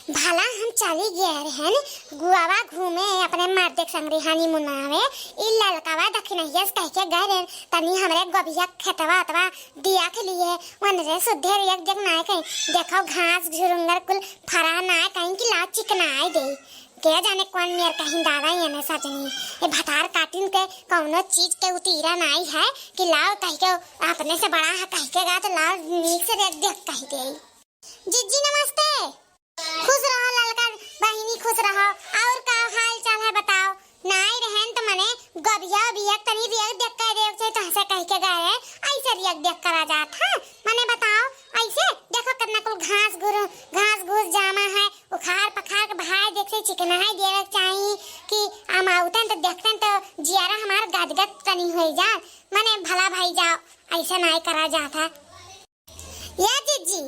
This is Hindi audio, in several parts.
भला हम चली गए रहन गुआवा घूमे अपने मर्दे संगरी हनीमून मनावे इ ललकावा दखिनहिया कह के गए रहन तनी हमरे गोबिया खेतवा अतवा दिया के लिए वन रे सुधे एक जग नाय कहीं देखो घास झुरंगर कुल फरा नाय कहीं की ला चिकनाई दे के जाने कौन मेर कहीं दादा ये ने सजनी ये भतार काटिन के कौनो चीज के उतीरा नाई है कि लाओ कह के अपने से बड़ा है कह के गा तो लाओ नीक से देख कह दे। जीजी नमस्ते, खुश रहो ललका बहिनी, खुश रहो। और का हाल चाल है बताओ? नाई रहन तो मने गबिया बिया तनी रियक देख के देव से तो हंसे कह के गए ऐसे रियक देख कर आ जात है मने बताओ ऐसे देखो कितना कुल घास घूस जामा है उखाड़ पखाड़ के भाई देख से चिकना है देवे चाहिए कि हम आउतन तो देखतन तो जियारा हमार गदगद तनी हो जा मने भला भाई जाओ ऐसा नाई करा जाता या जीजी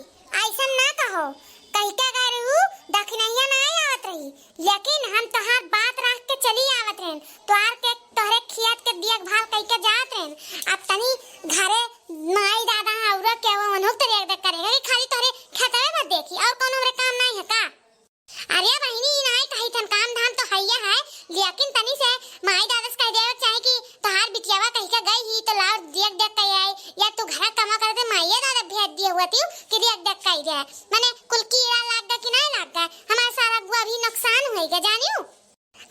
ऐसा ना कहो कह के गरू दखनैया ना आवत रही लेकिन हम तोहार बात रख के चली आवत रहन तोहार के तोहरे खियात के देखभाल कह के जात रहन अब तनी घरे माई दादा औरा के वो मनोक तो देख करेगा कि खाली तोहरे खेतवे में देखी और कोनो हमरे काम नहीं है का? अरे बहिनी नहीं कही थन काम धाम तो हैया है लेकिन तनी से माई दादा से कह देवे चाहे कि तोहार बिटियावा कह के गई ही तो लाओ देख देख के आई या तू घर कमा कर दे माईया दादा भेज दिए हुआ थी कि देख देख के आई माने कुल कीड़ा लाग गया कि नहीं लाग गया हमारा सारा गुआ भी नुकसान हो गया जानियो।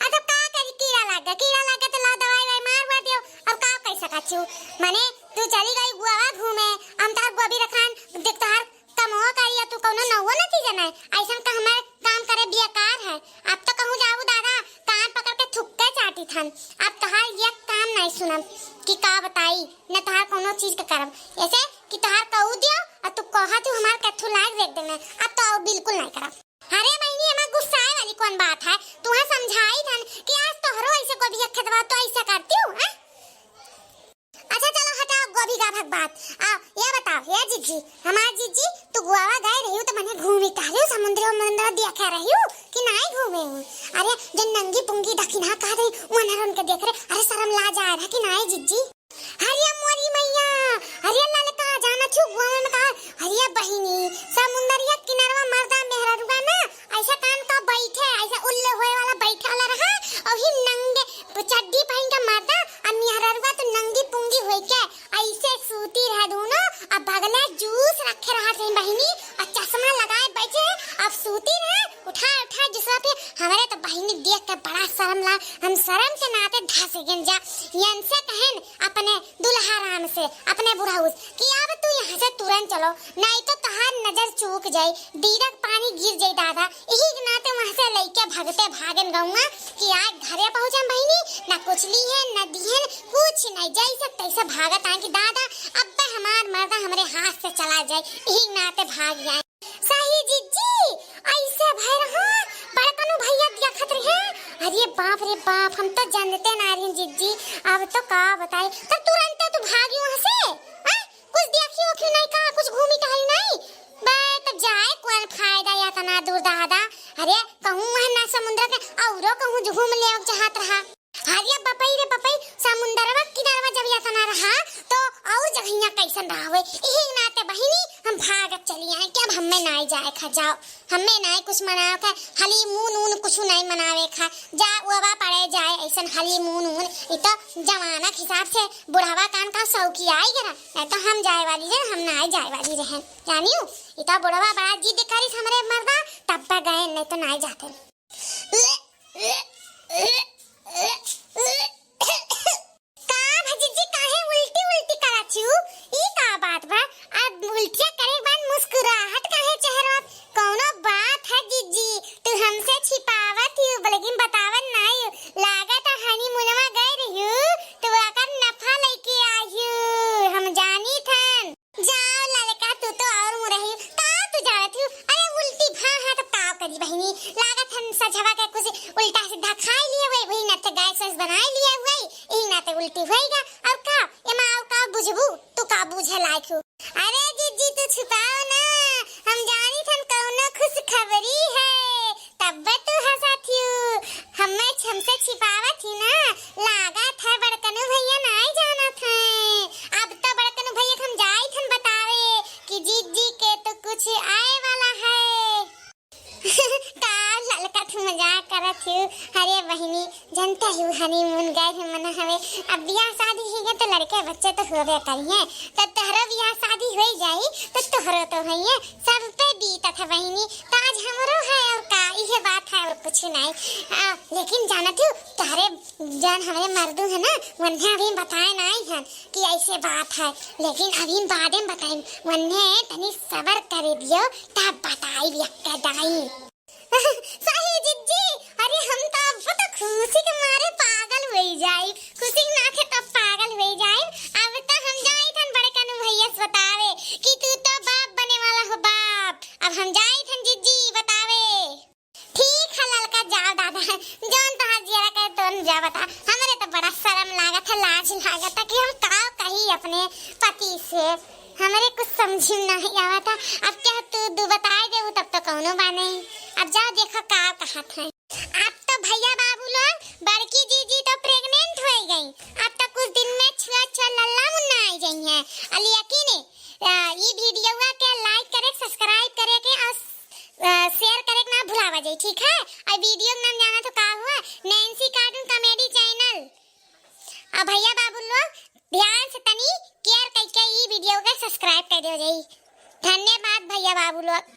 अब का करी कीड़ा लाग गया तो लाओ दवाई वाई मारवा दियो अब का कह सकत छु माने तू चली गई गुआवा घूमे हम तार गुआ भी रखान देख तोहार कमवा करिया तू कोनो नवो न चीज नहीं ऐसा का हमारे काम करे बेकार है अब तो कहूं जाऊ दादा कान पकड़ के थुक्के चाटी थन अब तोहार ये काम नहीं सुनम कि का बताई न तोहार कोनो चीज के करब ऐसे कि तोहार कहू दियो और तू कहा तू हमार कथु लाग देख देना अब तो बिल्कुल नहीं करब। अरे बहनी हमें गुस्साए वाली कौन बात है तुम्हें समझाई थन कि आज तोहरो ऐसे गोभी खेतवा तो ऐसा करती हूं हैं? अच्छा चलो हटाओ गोभी का भग बात आओ ये बताओ ये जीजी हमार जीजी तू गोवा गए रही हो तो मैंने घूमी तारी समुद्र देखा रही हूं कि नहीं घूमे हूं? अरे जो नंगी पुंगी दखिना कह रही उन्हें उनके देख रहे अरे शर्म ला जा रहा कि नहीं जीजी? अरे मोरी मैया अरे ललका जाना छु गोवा में कहा अरे बहिनी समुद्रिया किनारा मर्दा मेहरा रुगा ना ऐसा कान का बैठे ऐसा उल्ले होए वाला बैठा वाला रहा और ही नंगे चड्डी पहन के मर्दा और मेहरा रुगा तो नंगी पुंगी होई के ऐसे सूती रह दोनों अब बगले जूस रखे रहा थे बहिनी और चश्मा लगाए बैठे अब सूती रहे उठा जिसरा पे हमारे तो बहिनी देख के बड़ा शर्म ला हम शर्म के नाते धस गंजा यन से कहन अपने दुल्हा राम से अपने बुढ़ाउस कि अब तू यहाँ से तुरंत चलो नहीं तो तहार नजर चूक जाए दीरक पानी गिर जाए दादा यही नाते वहाँ से लेके भागते भागन गऊंगा कि आज घरे पहुँचे बहिनी न कुछ ली है न दी है कुछ नहीं जैसे तैसे भागत आए कि दादा अब हमार मर्दा हमारे हाथ से चला जाए यही नाते भाग जाए। सही जीजी ऐसे भाई रहा बड़कनु भैया देखत रहे अरे बाप रे बाप हम तो जानते ना रहे जीजी अब तो का बताए तो तुरंत तू भागी वहाँ से कुछ देखी ओखी नहीं का कुछ घूमी टहली नहीं बे तो जाए कौन फायदा या तना दूर दादा अरे कहूँ है ना समुद्र के औरो कहूँ घूम ले चाहत रहा अरे बपई समुद्रवा किनारवा जब या तना रहा तो और जगहिया कैसन रहा हुए यही नाते बहिनी हम भागत चली आए कि अब हमें नहीं जाए खा जाओ हमें नहीं कुछ मनाओ खा हली मून कुछ नहीं मनावे खा जा उवा पड़े जाए ऐसा हली मून ये तो जमाना के हिसाब से बुढ़ावा कान का शौकी आई गया नहीं तो हम जाए वाली रहे हम नहीं जाए वाली रहे जानियो ये तो बुढ़ावा बड़ा जिद करी हमारे मर्दा तब पे गए नहीं तो नहीं जाते। बहिनी लागत हम सजवा के कुछ उल्टा सीधा खाई लिए वही नाते गैस वैस बनाई लिए हुए यही नाते उल्टी होएगा और का एमा और का बुझबू तू का बुझे लायक हो? अरे जीजी तू छुपाओ ना हम जानी थन कौनो खुश खबरी है तब तू हंसत हूँ हमें हमसे छिपावत थी ना लागत है बड़कनु भैया नहीं जाना था अब तो बड़कनु भैया हम जाई थन बतावे कि जीजी के तो कुछ आए वाला है। का ललका तू मजाक करत हूँ। अरे बहिनी जनता हूँ हनीमून गए थे मन हवे। अब ब्याह शादी है तो लड़के बच्चे तो होबे करिए। तो तोहरो ब्याह शादी हो जाई तो तोहरो तो है सब पे बीता था बहिनी। तो आज हमरो है और का ये बात है और कुछ नहीं। लेकिन जानत हूँ तारे जान हमारे मर्दू है ना उन्हें अभी बताए नहीं है कि ऐसे बात है। लेकिन अभी बाद में बताई उन्हें तनी सबर कर दियो तब बताई भी दाई। सही जिज्जी अरे हम तो खुशी के मारे पागल हो जाई। खुशी ना थे तब पागल हो जाई। अब तो हम जाई थन बड़े कनु भैया बतावे कि तू तो बाप बने वाला हो बाप। अब हम जाई थन जिज्जी बतावे। ठीक है ललका जाओ दादा जोन तो जिया कहे तो जा बता। हमारे तो बड़ा शर्म लागत है लाज लागत है कि हम का कही अपने पति से। हमारे कुछ समझ नहीं आवा था। अब क्या तू बताए दे तब तो कौनो बाने। अब जाओ देखो का कहत है। अब तो भैया बाबू लोग बड़की जीजी तो प्रेग्नेंट हो गई। अब तो कुछ दिन में छुआ लल्ला मुन्ना आ गई है। अली यकीन ये वीडियो के लाइक करे सब्सक्राइब करे के और शेयर करे ना भुलावा जाई ठीक है। और वीडियो का नाम जाना तो का हुआ नैंसी कार्टून कॉमेडी चैनल। अब भैया बाबू लोग ध्यान से तनी केयर करके ये वीडियो को सब्सक्राइब कर दो जाई। धन्यवाद भैया बाबू लोग।